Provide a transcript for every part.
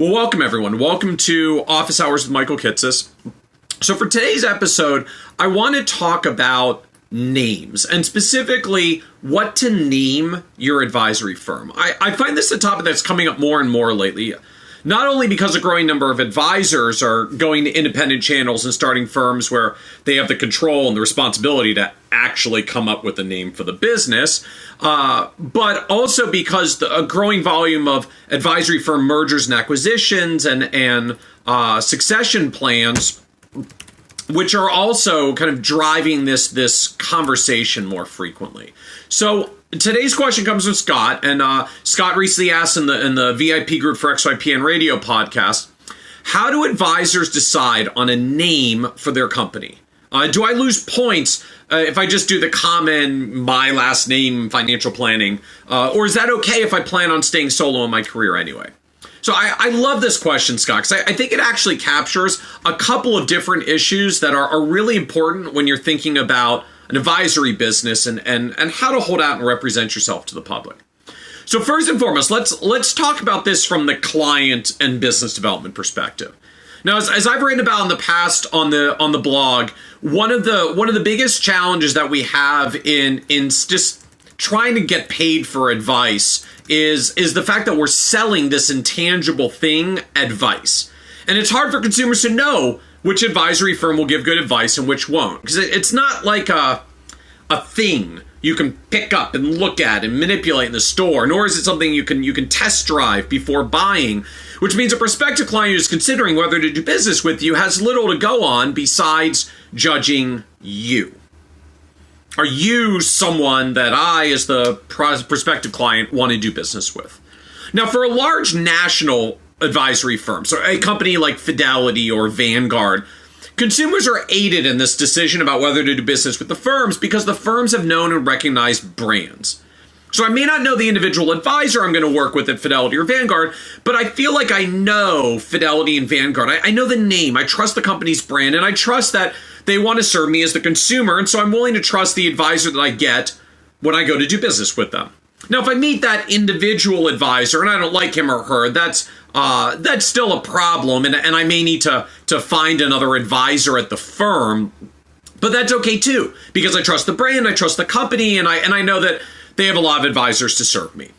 Well, welcome everyone. Welcome to Office Hours with Michael Kitces. So for today's episode, I want to talk about names and specifically what to name your advisory firm. I find this a topic that's coming up more and more lately, not only because a growing number of advisors are going to independent channels and starting firms where they have the control and the responsibility to actually come up with a name for the business, but also because a growing volume of advisory firm mergers and acquisitions and succession plans, which are also kind of driving this conversation more frequently. So today's question comes from Scott, and Scott recently asked in the VIP group for XYPN Radio podcast, how do advisors decide on a name for their company? Do I lose points if I just do the common my last name financial planning, or is that okay if I plan on staying solo in my career anyway? So I love this question, Scott, because I think it actually captures a couple of different issues that are really important when you're thinking about an advisory business and how to hold out and represent yourself to the public. So first and foremost, let's talk about this from the client and business development perspective. Now, as I've written about in the past on the blog, one of the biggest challenges that we have in just trying to get paid for advice is the fact that we're selling this intangible thing, advice. And it's hard for consumers to know which advisory firm will give good advice and which won't. Because it's not like a thing you can pick up and look at and manipulate in the store, nor is it something you can test drive before buying, which means a prospective client who's considering whether to do business with you has little to go on besides judging you. Are you someone that I, as the prospective client, want to do business with? Now, for a large national advisory firm, so a company like Fidelity or Vanguard, consumers are aided in this decision about whether to do business with the firms because the firms have known and recognized brands. So I may not know the individual advisor I'm going to work with at Fidelity or Vanguard, but I feel like I know Fidelity and Vanguard. I know the name, I trust the company's brand, and I trust that they want to serve me as the consumer, and so I'm willing to trust the advisor that I get when I go to do business with them. Now, if I meet that individual advisor and I don't like him or her, that's still a problem, and I may need to find another advisor at the firm, but that's okay too, because I trust the brand, I trust the company, and I know that they have a lot of advisors to serve me.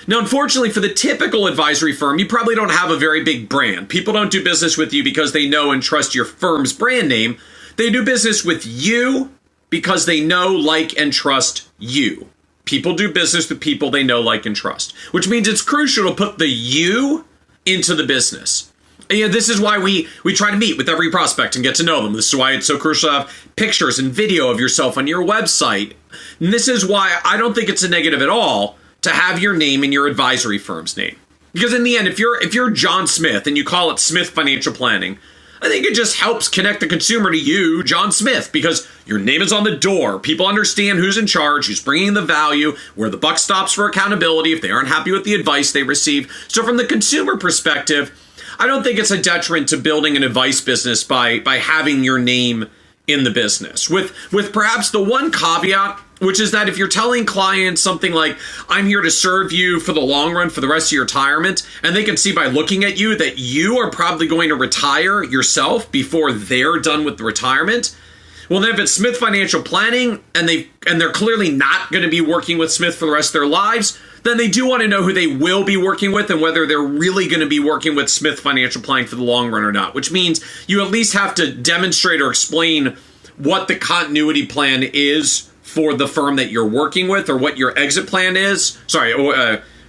Now, unfortunately, for the typical advisory firm, you probably don't have a very big brand. People don't do business with you because they know and trust your firm's brand name. They do business with you because they know, like, and trust you. People do business with people they know, like, and trust, which means it's crucial to put the you into the business. And this is why we try to meet with every prospect and get to know them. This is why it's so crucial to have pictures and video of yourself on your website. And this is why I don't think it's a negative at all to have your name in your advisory firm's name. Because in the end, if you're John Smith and you call it Smith Financial Planning, I think it just helps connect the consumer to you, John Smith, because your name is on the door. People understand who's in charge, who's bringing the value, where the buck stops for accountability if they aren't happy with the advice they receive. So from the consumer perspective, I don't think it's a detriment to building an advice business by having your name in the business. With perhaps the one caveat, which is that if you're telling clients something like, I'm here to serve you for the long run for the rest of your retirement, and they can see by looking at you that you are probably going to retire yourself before they're done with the retirement, well, then if it's Smith Financial Planning and they're clearly not going to be working with Smith for the rest of their lives, then they do want to know who they will be working with and whether they're really going to be working with Smith Financial Planning for the long run or not, which means you at least have to demonstrate or explain what the continuity plan is for the firm that you're working with, or what your exit plan is.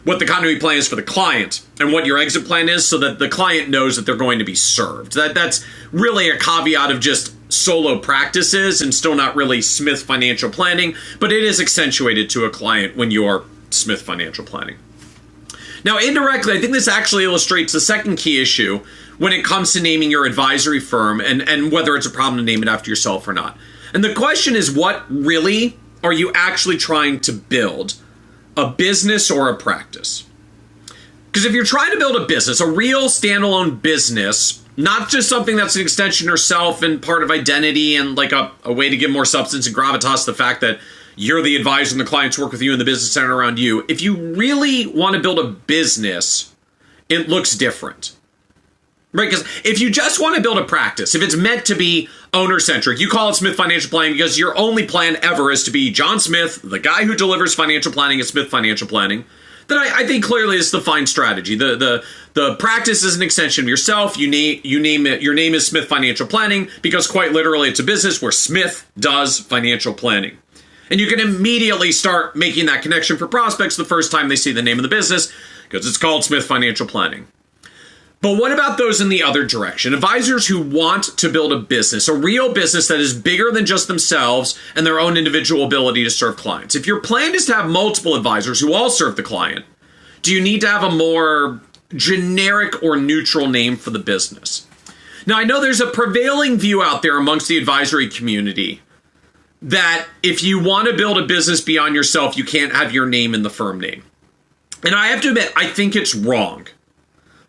What the continuity plan is for the client and what your exit plan is, so that the client knows that they're going to be served. That's really a caveat of just solo practices and still not really Smith Financial Planning, but it is accentuated to a client when you're Smith Financial Planning. Now, indirectly, I think this actually illustrates the second key issue when it comes to naming your advisory firm and whether it's a problem to name it after yourself or not. And the question is, what really are you actually trying to build? A business or a practice? Because if you're trying to build a business, a real standalone business, not just something that's an extension of yourself and part of identity and like a way to give more substance and gravitas to the fact that you're the advisor and the clients work with you and the business centered around you. If you really want to build a business, it looks different. Right? Because if you just want to build a practice, if it's meant to be owner-centric, you call it Smith Financial Planning because your only plan ever is to be John Smith, the guy who delivers financial planning at Smith Financial Planning, then I think clearly it's the fine strategy. The practice is an extension of yourself. You name it. Your name is Smith Financial Planning because quite literally it's a business where Smith does financial planning. And you can immediately start making that connection for prospects the first time they see the name of the business because it's called Smith Financial Planning. But what about those in the other direction? Advisors who want to build a business, a real business that is bigger than just themselves and their own individual ability to serve clients. If your plan is to have multiple advisors who all serve the client, do you need to have a more generic or neutral name for the business? Now, I know there's a prevailing view out there amongst the advisory community that if you want to build a business beyond yourself, you can't have your name in the firm name. And I have to admit, I think it's wrong.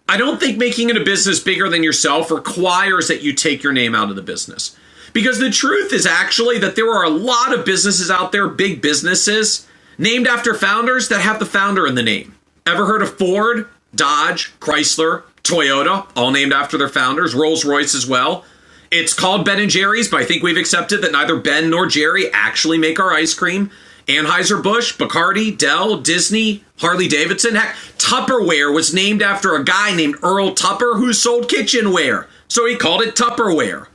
I don't think making it a business bigger than yourself requires that you take your name out of the business. Because the truth is actually that there are a lot of businesses out there, big businesses, named after founders that have the founder in the name. Ever heard of Ford, Dodge, Chrysler, Toyota, all named after their founders, Rolls-Royce as well? It's called Ben & Jerry's, but I think we've accepted that neither Ben nor Jerry actually make our ice cream. Anheuser-Busch, Bacardi, Dell, Disney, Harley-Davidson. Heck, Tupperware was named after a guy named Earl Tupper who sold kitchenware. So he called it Tupperware.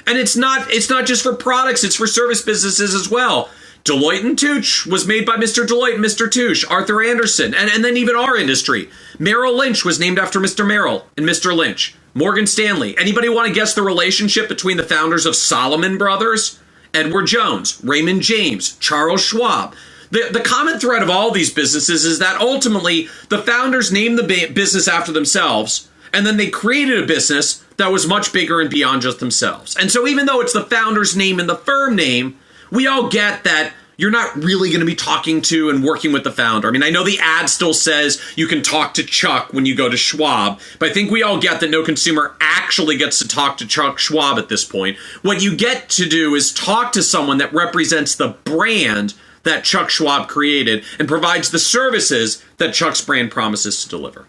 And it's not just for products, it's for service businesses as well. Deloitte & Touche was made by Mr. Deloitte and Mr. Touche, Arthur Anderson, and then even our industry. Merrill Lynch was named after Mr. Merrill and Mr. Lynch. Morgan Stanley. Anybody want to guess the relationship between the founders of Salomon Brothers? Edward Jones, Raymond James, Charles Schwab. The common thread of all these businesses is that ultimately the founders named the business after themselves, and then they created a business that was much bigger and beyond just themselves. And so even though it's the founder's name and the firm name, we all get that you're not really going to be talking to and working with the founder. I mean, I know the ad still says you can talk to Chuck when you go to Schwab, but I think we all get that no consumer actually gets to talk to Chuck Schwab at this point. What you get to do is talk to someone that represents the brand that Chuck Schwab created and provides the services that Chuck's brand promises to deliver.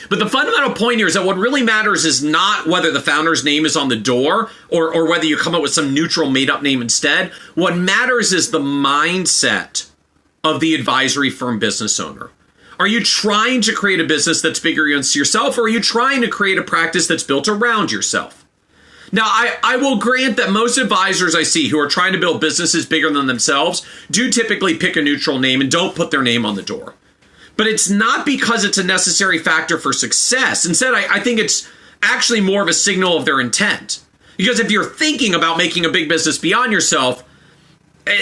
But the fundamental point here is that what really matters is not whether the founder's name is on the door or whether you come up with some neutral made-up name instead. What matters is the mindset of the advisory firm business owner. Are you trying to create a business that's bigger than yourself, or are you trying to create a practice that's built around yourself? Now, I will grant that most advisors I see who are trying to build businesses bigger than themselves do typically pick a neutral name and don't put their name on the door. But it's not because it's a necessary factor for success. Instead, I think it's actually more of a signal of their intent. Because if you're thinking about making a big business beyond yourself,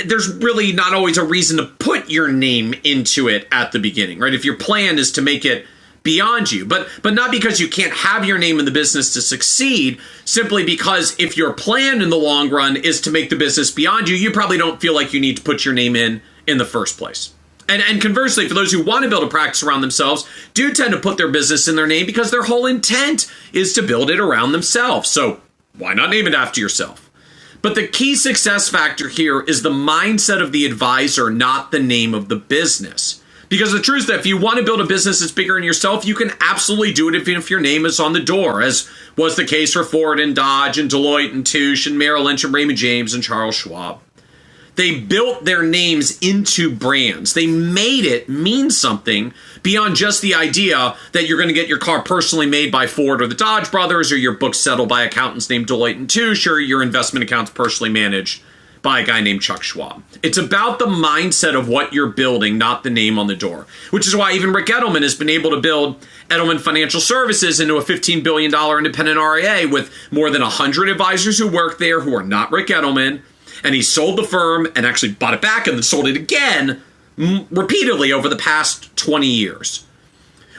there's really not always a reason to put your name into it at the beginning, right? If your plan is to make it beyond you, but not because you can't have your name in the business to succeed, simply because if your plan in the long run is to make the business beyond you, you probably don't feel like you need to put your name in the first place. And conversely, for those who want to build a practice around themselves, do tend to put their business in their name because their whole intent is to build it around themselves. So why not name it after yourself? But the key success factor here is the mindset of the advisor, not the name of the business. Because the truth is that if you want to build a business that's bigger than yourself, you can absolutely do it if your name is on the door, as was the case for Ford and Dodge and Deloitte and Touche and Merrill Lynch and Raymond James and Charles Schwab. They built their names into brands. They made it mean something beyond just the idea that you're going to get your car personally made by Ford or the Dodge brothers, or your book settled by accountants named Deloitte and Touche, or your investment accounts personally managed by a guy named Chuck Schwab. It's about the mindset of what you're building, not the name on the door, which is why even Rick Edelman has been able to build Edelman Financial Services into a $15 billion independent RIA with more than 100 advisors who work there who are not Rick Edelman. And he sold the firm and actually bought it back and then sold it again repeatedly over the past 20 years.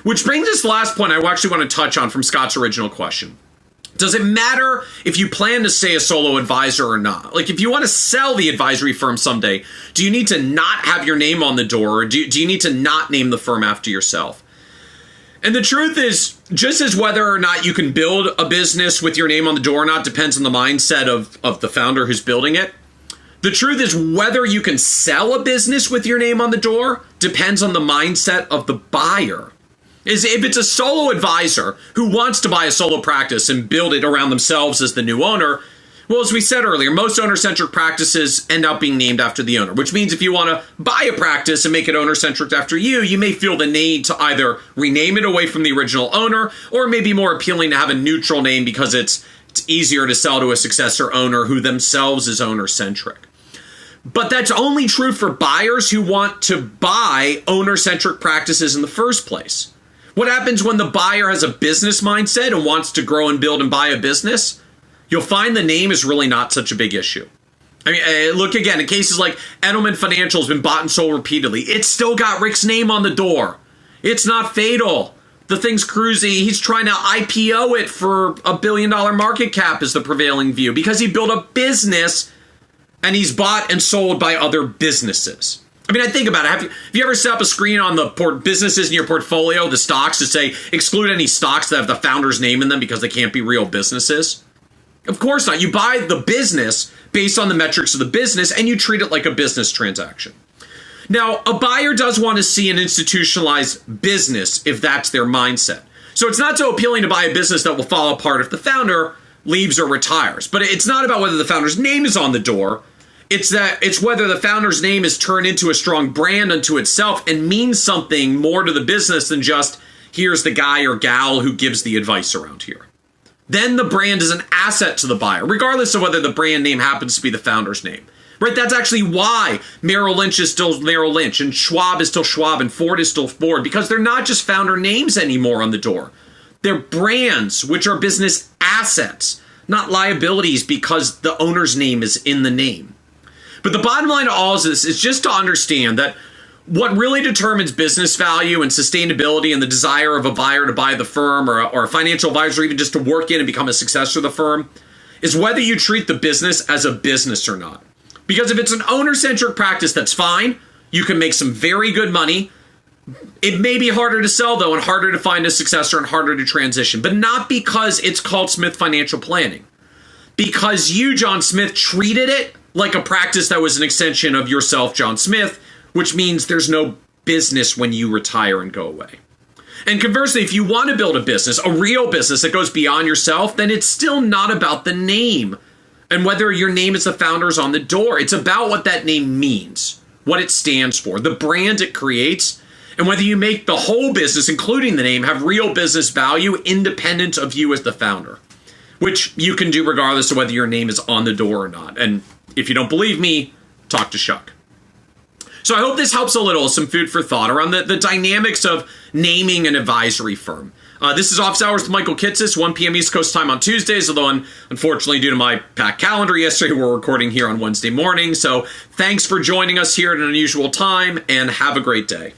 Which brings us to the last point I actually want to touch on from Scott's original question. Does it matter if you plan to stay a solo advisor or not? Like, if you want to sell the advisory firm someday, do you need to not have your name on the door, or do you need to not name the firm after yourself? And the truth is, just as whether or not you can build a business with your name on the door or not depends on the mindset of the founder who's building it, the truth is whether you can sell a business with your name on the door depends on the mindset of the buyer. is if it's a solo advisor who wants to buy a solo practice and build it around themselves as the new owner, well, as we said earlier, most owner-centric practices end up being named after the owner, which means if you want to buy a practice and make it owner-centric after you may feel the need to either rename it away from the original owner, or maybe more appealing to have a neutral name because it's easier to sell to a successor owner who themselves is owner-centric. But that's only true for buyers who want to buy owner-centric practices in the first place. What happens when the buyer has a business mindset and wants to grow and build and buy a business? You'll find the name is really not such a big issue. I mean, look again, in cases like Edelman Financial has been bought and sold repeatedly. It's still got Rick's name on the door. It's not fatal. The thing's cruisy. He's trying to IPO it for $1 billion market cap is the prevailing view because he built a business and he's bought and sold by other businesses. I mean, I think about it. Have you ever set up a screen on the businesses in your portfolio, the stocks, to say exclude any stocks that have the founder's name in them because they can't be real businesses? Of course not. You buy the business based on the metrics of the business and you treat it like a business transaction. Now, a buyer does want to see an institutionalized business if that's their mindset. So it's not so appealing to buy a business that will fall apart if the founder leaves or retires. But it's not about whether the founder's name is on the door. It's whether the founder's name is turned into a strong brand unto itself and means something more to the business than just here's the guy or gal who gives the advice around here. Then the brand is an asset to the buyer, regardless of whether the brand name happens to be the founder's name. Right? That's actually why Merrill Lynch is still Merrill Lynch and Schwab is still Schwab and Ford is still Ford, because they're not just founder names anymore on the door. They're brands, which are business assets, not liabilities because the owner's name is in the name. But the bottom line of all of this is just to understand that what really determines business value and sustainability and the desire of a buyer to buy the firm or a financial advisor, or even just to work in and become a successor of the firm, is whether you treat the business as a business or not. Because if it's an owner-centric practice, that's fine. You can make some very good money. It may be harder to sell, though, and harder to find a successor and harder to transition. But not because it's called Smith Financial Planning. Because you, John Smith, treated it like a practice that was an extension of yourself, John Smith, which means there's no business when you retire and go away. And conversely, if you want to build a business, a real business that goes beyond yourself, then it's still not about the name and whether your name is the founder's on the door. It's about what that name means, what it stands for, the brand it creates, and whether you make the whole business, including the name, have real business value independent of you as the founder, which you can do regardless of whether your name is on the door or not. And if you don't believe me, talk to Shuck. So I hope this helps a little, some food for thought around the dynamics of naming an advisory firm. This is Office Hours with Michael Kitces, 1 p.m. East Coast time on Tuesdays, although unfortunately due to my packed calendar yesterday, we're recording here on Wednesday morning. So thanks for joining us here at an unusual time, and have a great day.